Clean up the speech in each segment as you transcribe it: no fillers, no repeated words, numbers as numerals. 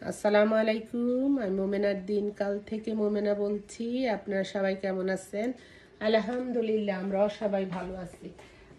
আসসালামু আলাইকুম। আমি মোমেনার দিনকাল থেকে মোমেনা বলছি। আপনারা সবাই কেমন আছেন? আলহামদুলিল্লাহ, আমরাও সবাই ভালো আছি।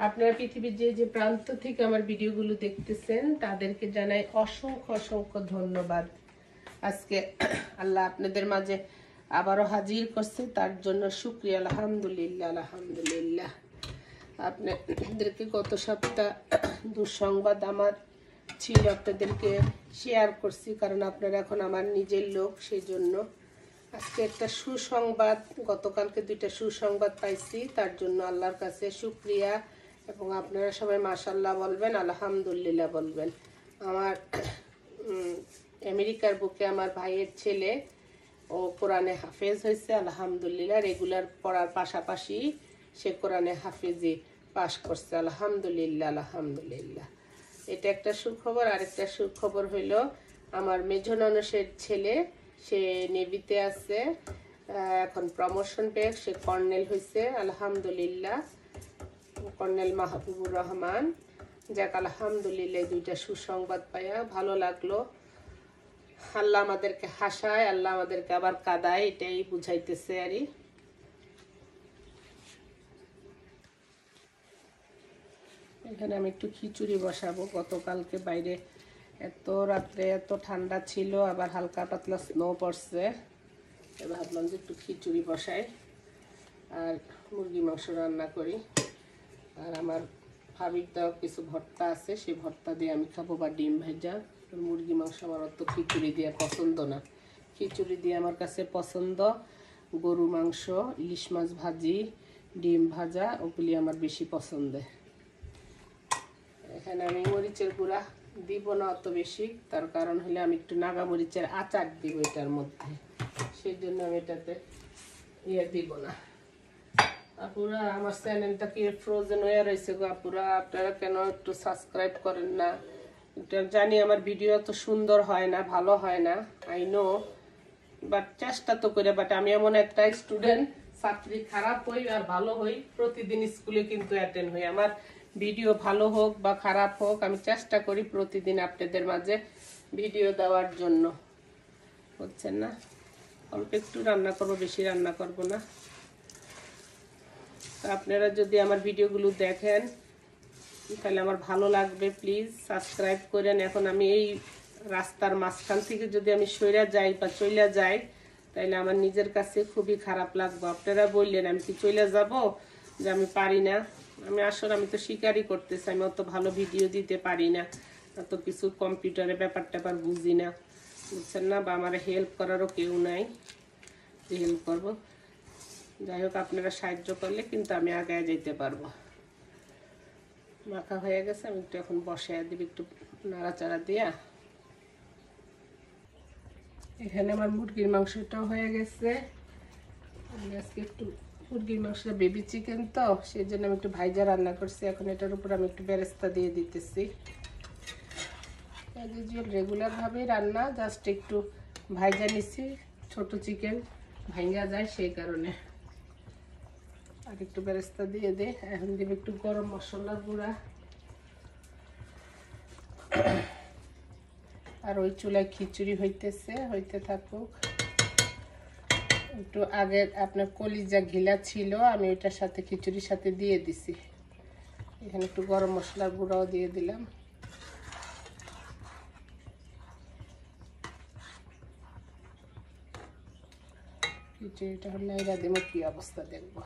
আপনারা পৃথিবীর যে যে প্রান্ত থেকে আমার ভিডিওগুলো দেখতেছেন তাদেরকে জানাই অসংখ্য অসংখ্য ধন্যবাদ। আজকে আল্লাহ আপনাদের মাঝে আবারও হাজির করছে, তার জন্য শুকরিয়া। আলহামদুলিল্লাহ আলহামদুলিল্লাহ। আপনাদেরকে গত সপ্তাহ দুঃসংবাদ আমার ছিল, আপনাদেরকে শেয়ার করছি, কারণ আপনারা এখন আমার নিজের লোক, সেই জন্য আজকে একটা সুসংবাদ, গতকালকে দুইটা সুসংবাদ পাইছি, তার জন্য আল্লাহর কাছে শুকরিয়া। এবং আপনারা সবাই মাশাল্লাহ বলবেন, আলহামদুলিল্লাহ বলবেন। আমার আমেরিকার বুকে আমার ভাইয়ের ছেলে, ও কোরআনে হাফেজ হয়েছে আলহামদুলিল্লাহ। রেগুলার পড়ার পাশাপাশি সে কোরআনে হাফেজি পাশ করছে আলহামদুলিল্লাহ আলহামদুলিল্লাহ। এটা একটা সুখবর। আরেকটা সুখবর হইল আমার মেজো ননসের ছেলে, সে নেভিতে আছে, এখন প্রমোশন পেয়ে সে কর্নেল হয়েছে আলহামদুলিল্লাহ, কর্নেল মাহবুবুর রহমান। যাক আলহামদুলিল্লাহ, দুইটা সুসংবাদ পাইয়া ভালো লাগলো। আল্লাহ আমাদেরকে হাসায়, আল্লাহ আমাদেরকে আবার কাঁদায়, এটাই বুঝাইতেছে আরই। এখানে আমি একটু খিচুড়ি বসাবো। গতকালকে বাইরে এত রাত্রে এত ঠান্ডা ছিল, আবার হালকা পাতলা স্নো পড়ছে। এবার ভাবলাম যে একটু খিচুড়ি বসাই আর মুরগি মাংস রান্না করি। আর আমার ভাবির দেওয়া কিছু ভর্তা আছে, সেই ভর্তা দিয়ে আমি খাবো, বা ডিম ভাজা। মুরগি মাংস আমার অত খিচুড়ি দিয়ে পছন্দ না। খিচুড়ি দিয়ে আমার কাছে পছন্দ গরু মাংস, ইলিশ মাছ ভাজি, ডিম ভাজা, ওগুলি আমার বেশি পছন্দের। এখানে আমি মরিচের গুঁড়া দিব না অত বেশি, তার কারণ হলে আমি একটু নাগা মরিচের আচার দিব এটার মধ্যে, সেই জন্য আমি এটাতে দিব না। আপুরা, আমার চ্যানেলটা কি ফ্রোজেন হয়ে রয়েছে গো আপুরা? আপনারা কেন একটু সাবস্ক্রাইব করেন না? জানি আমার ভিডিও এত সুন্দর হয় না, ভালো হয় না, আই নো, বাট চেষ্টা তো করে। বাট আমি এমন একটা স্টুডেন্ট, ছাত্রী, খারাপ হই আর ভালো হই, প্রতিদিন স্কুলে কিন্তু অ্যাটেন্ড হই। আমার ভিডিও ভালো হোক বা খারাপ হোক, আমি চেষ্টা করি প্রতিদিন আপনাদের মাঝে ভিডিও দেওয়ার জন্য, বুঝছেন না? অল্প একটু রান্না করবো, বেশি রান্না করব না। আপনারা যদি আমার ভিডিওগুলো দেখেন তাহলে আমার ভালো লাগবে, প্লিজ সাবস্ক্রাইব করেন। এখন আমি এই রাস্তার মাঝখান থেকে যদি আমি সইরা যাই বা চইলা যাই, তাহলে আমার নিজের কাছে খুবই খারাপ লাগবে। আপনারা বললেন আমি কি চইলা যাব, যে আমি পারি না? আমি তো স্বীকারই করতেছি, আমি অত ভালো ভিডিও দিতে পারি না, অত কিছু কম্পিউটারে ব্যাপার ট্যাপার বুঝি না, বুঝছেন না? বা আমার হেল্প করারও কেউ নাই যে হেল্প করবো। যাই হোক, আপনারা সাহায্য করলে কিন্তু আমি আগে যেতে পারবো। মাখা হয়ে গেছে, আমি একটু এখন বসে দিবি, একটু নাড়াচাড়া দিয়া। এখানে আমার মুরগির মাংসটাও হয়ে গেছে। আমি আজকে একটু মুরগির মাংসটা বেবি চিকেন, তো সেই জন্য আমি একটু ভাইজা রান্না করছি। এখন এটার উপর আমি একটু বেরেস্তা দিয়ে দিতেছি। রেগুলার ভাবে রান্না, জাস্ট একটু ভাইজা নিচ্ছি, ছোট চিকেন ভাঙ্গা যায় সেই কারণে। আর একটু বেরেস্তা দিয়ে দে। এখন দেব একটু গরম মশলার গুঁড়া। আর ওই চুলায় খিচুড়ি হইতে থাকুক। একটু আগে আপনার কলিজা ঘিলা ছিল, আমি ওইটার সাথে খিচুড়ির সাথে দিয়ে দিছি। এখানে একটু গরম মশলার গুঁড়াও দিয়ে দিলাম। খিচুড়িটা নাইরা দেব, কি অবস্থা দেখবো।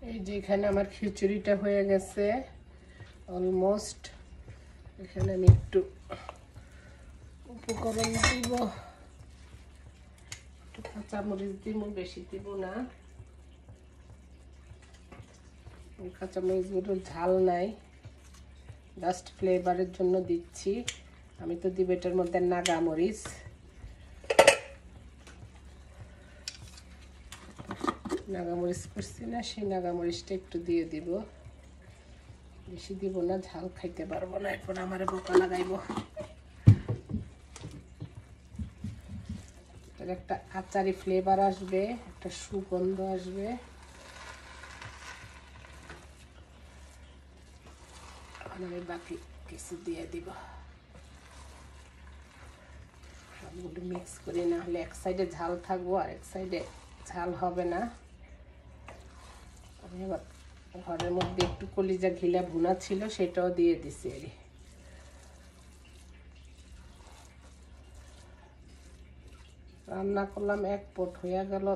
এই যে এখানে আমার খিচুড়িটা হয়ে গেছে অলমোস্ট। এখানে আমি একটু উপকরণ দিব, একটু কাঁচামরিচ দিব, বেশি দিব না। কাঁচামরিচগুলো ঝাল নাই, জাস্ট ফ্লেভারের জন্য দিচ্ছি। আমি তো দিব এটার মধ্যে নাগামরিচ। নাগামরিচ করছি না, সেই নাগামরিচটা একটু দিয়ে দিব, বেশি দিব না, ঝাল খাইতে পারবো না, এখন আমার বোকা লাগাইব। একটা আচারি ফ্লেভার আসবে, একটা সুগন্ধ আসবে। এখন আমি বাকি কিছু দিয়ে দিব, সবগুলো মিক্স করে, না হলে এক সাইডে ঝাল থাকবো আর এক সাইডে ঝাল হবে না। আমি এবার ঘরের মধ্যে একটু কলিজা ঘিলা ভুনা ছিল, সেটাও দিয়ে দিছি। রান্না করলাম, এক পট হয়ে গেল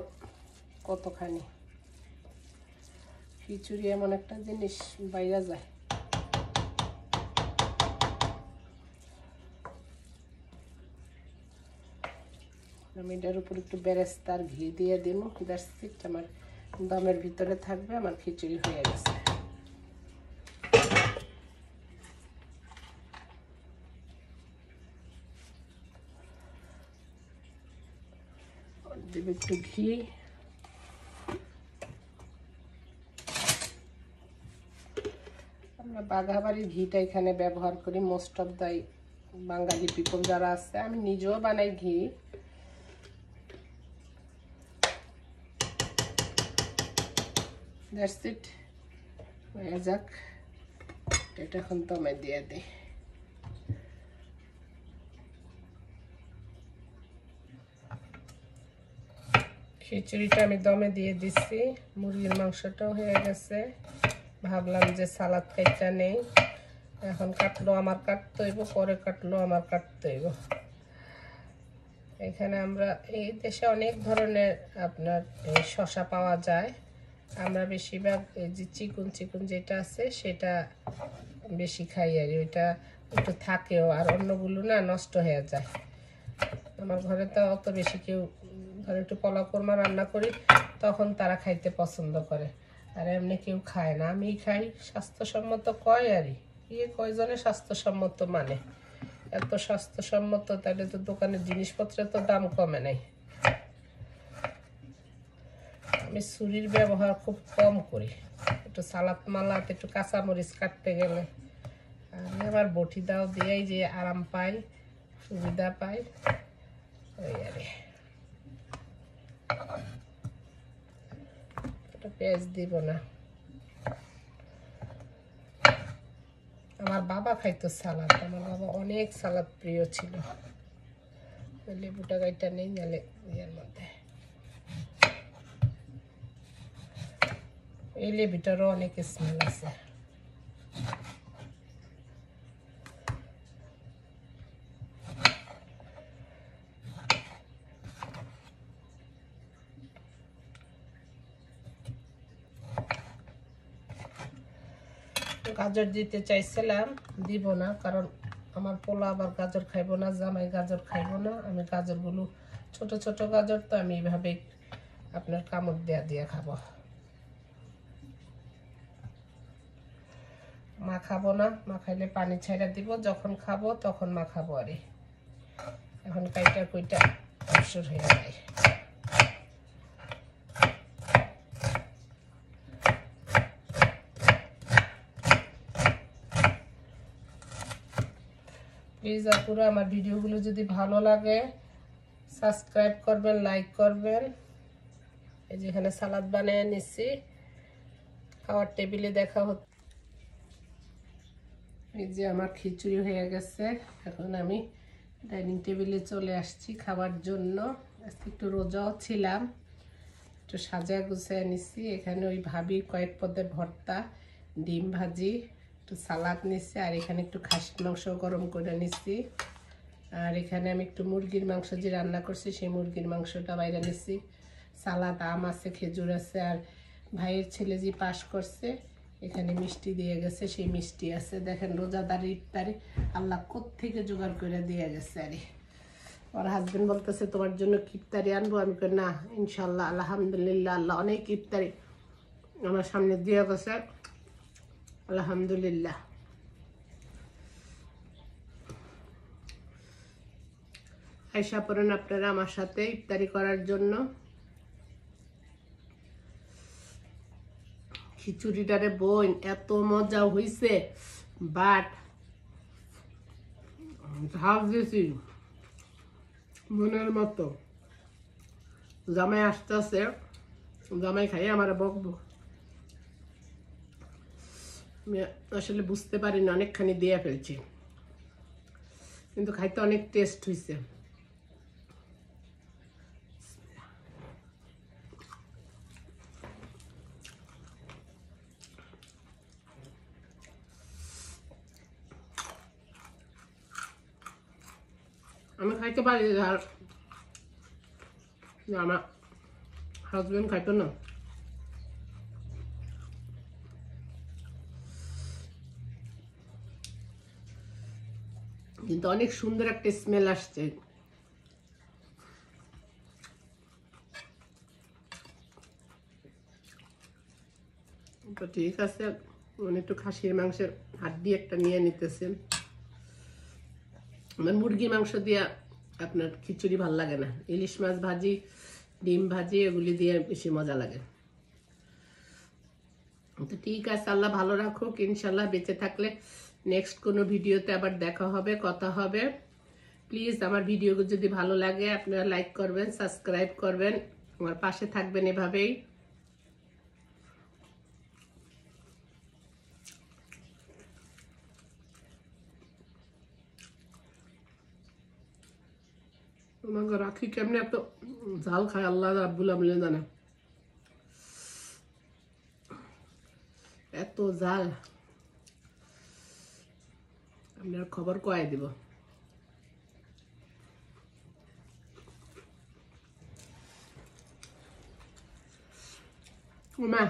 কতখানি। খিচুড়ি এমন একটা জিনিস, বাইরে যায়। আমি এটার উপর একটু বেরেস্তার ঘি দিয়ে দিব। দ্যাটস ইট, আমার দমের ভিতরে থাকবে, আমার খিচুড়ি হয়ে গেছে। দেব একটু ঘি, আমরা বাঘাবাড়ির ঘিটা এখানে ব্যবহার করি most of the Bengali people যারা আছে। আমি নিজেও বানাই ঘি। দ্যাটস ইট, হয়ে যাক। এটা এখন দমে দিয়ে দিই। খিচুড়িটা আমি দমে দিয়ে দিচ্ছি, মুরগির মাংসটাও হয়ে গেছে। ভাবলাম যে সালাদ খাইটা নেই, এখন কাটলো আমার কাটতে হইব, পরে কাটলো আমার কাটতে হইব। এখানে আমরা এই দেশে অনেক ধরনের আপনার শসা পাওয়া যায়। আমরা বেশিরভাগ এই যে চিকুন চিকুন যেটা আছে সেটা বেশি খাই আর ওইটা একটু থাকেও, আর অন্যগুলো না নষ্ট হয়ে যায়। আমার ঘরে তো অত বেশি কেউ, ধর একটু পোলাও কোরমা রান্না করি তখন তারা খাইতে পছন্দ করে, আর এমনি কেউ খায় না। আমি খাই, স্বাস্থ্যসম্মত কয় আরই, কয়জনে স্বাস্থ্যসম্মত মানে, এত স্বাস্থ্যসম্মত তাহলে তো দোকানের জিনিসপত্রের তো দাম কমে নাই। আমি ছুরির ব্যবহার খুব কম করি, একটু সালাদ মালাত একটু কাঁচামরিচ কাটতে গেলে। আমি আবার বটি দাও দিয়েই যে আরাম পাই, সুবিধা পাই, ওই আরে। পেঁয়াজ দিব না। আমার বাবা খাইতো সালাদ, আমার বাবা অনেক সালাদ প্রিয় ছিল। লেবুটা গাইটা নেই, নালে ইয়ের মধ্যে এই লেবুটারও অনেক স্মেল আছে। গাজর দিতে চাইছিলাম, দিব না, কারণ আমার পোলা আবার গাজর খাইবো না, জামাই গাজর খাইবো না। আমি গাজরগুলো ছোট ছোট গাজর তো আমি এইভাবে আপনার কামড় দেয়া দিয়ে খাবো। মাখাবো না, মাখাইলে পানি ছাইড়া দিব, যখন খাবো তখন মাখাবো। আরে এখন কাইটা কইটা অবসর হয়ে যায়। প্লিজ আপুরা, আমার ভিডিওগুলো যদি ভালো লাগে সাবস্ক্রাইব করবেন, লাইক করবেন। এই যে এখানে সালাদ বানিয়ে নিচ্ছি, খাওয়ার টেবিলে দেখা হচ্ছে। এই যে আমার খিচুড়ি হয়ে গেছে, এখন আমি ডাইনিং টেবিলে চলে আসছি খাবার জন্য। আজকে একটু রোজাও ছিলাম, একটু সাজা গুছিয়ে নিচ্ছি। এখানে ওই ভাবির কয়েক পদের ভর্তা, ডিম ভাজি, একটু সালাদ নিচ্ছি, আর এখানে একটু খাসির মাংস গরম করে নিচ্ছি। আর এখানে আমি একটু মুরগির মাংস যে রান্না করছি সেই মুরগির মাংসটা বাইরে নিচ্ছি। সালাদ, আম আছে, খেজুর আছে, আর ভাইয়ের ছেলে যে পাস করছে এখানে মিষ্টি দিয়ে গেছে, সেই মিষ্টি আছে। দেখেন রোজাদার ইফতারি আল্লাহ কোত্থেকে জোগাড় করে দিয়ে গেছে। আরে ওর হাজবেন্ড বলতেছে তোমার জন্য কি ইফতারি আনবো? আমি কই না, ইনশাল্লাহ, আলহামদুলিল্লাহ, আল্লাহ অনেক ইফতারি আমার সামনে দিয়ে গেছে, আলহামদুলিল্লাহ। আয়সা পড়েন আপনারা আমার সাথে ইফতারি করার জন্য। খিচুড়িটারে বোন এত মজা হইছে, বাট ঝাল দিয়েছি মনের মতো। জামাই আসতেছে, জামাই খাই আমার বকবো। আমি আসলে বুঝতে পারিনি, অনেকখানি দিয়ে ফেলছি, কিন্তু খাইতে অনেক টেস্ট হয়েছে। আমি খাইতে পারি, আর আমার হাজবেন্ড খাইতো না। কিন্তু অনেক সুন্দর একটা স্মেল আসছে। তো ঠিক আছে, উনি একটু খাসির মাংসের হাড্ডি একটা নিয়ে নিতেছেন। আমার মুরগির মাংস দিয়ে আপনার খিচুড়ি ভাল লাগে না, ইলিশ মাছ ভাজি, ডিম ভাজি, এগুলি দিয়ে বেশি মজা লাগে। তো ঠিক আছে, আল্লাহ ভালো রাখুক, ইনশাল্লাহ বেঁচে থাকলে নেক্সট কোনো ভিডিওতে আবার দেখা হবে, কথা হবে। প্লিজ আমার ভিডিও যদি ভালো লাগে আপনারা লাইক করবেন, সাবস্ক্রাইব করবেন, আমার পাশে থাকবেন এভাবেই। তোমাকে রাখি কেমনে এত ঝাল খায় আল্লাহ রাব্বুল আলামিন জানে, এত ঝাল আমি আর খবর কয়ে দিব। মা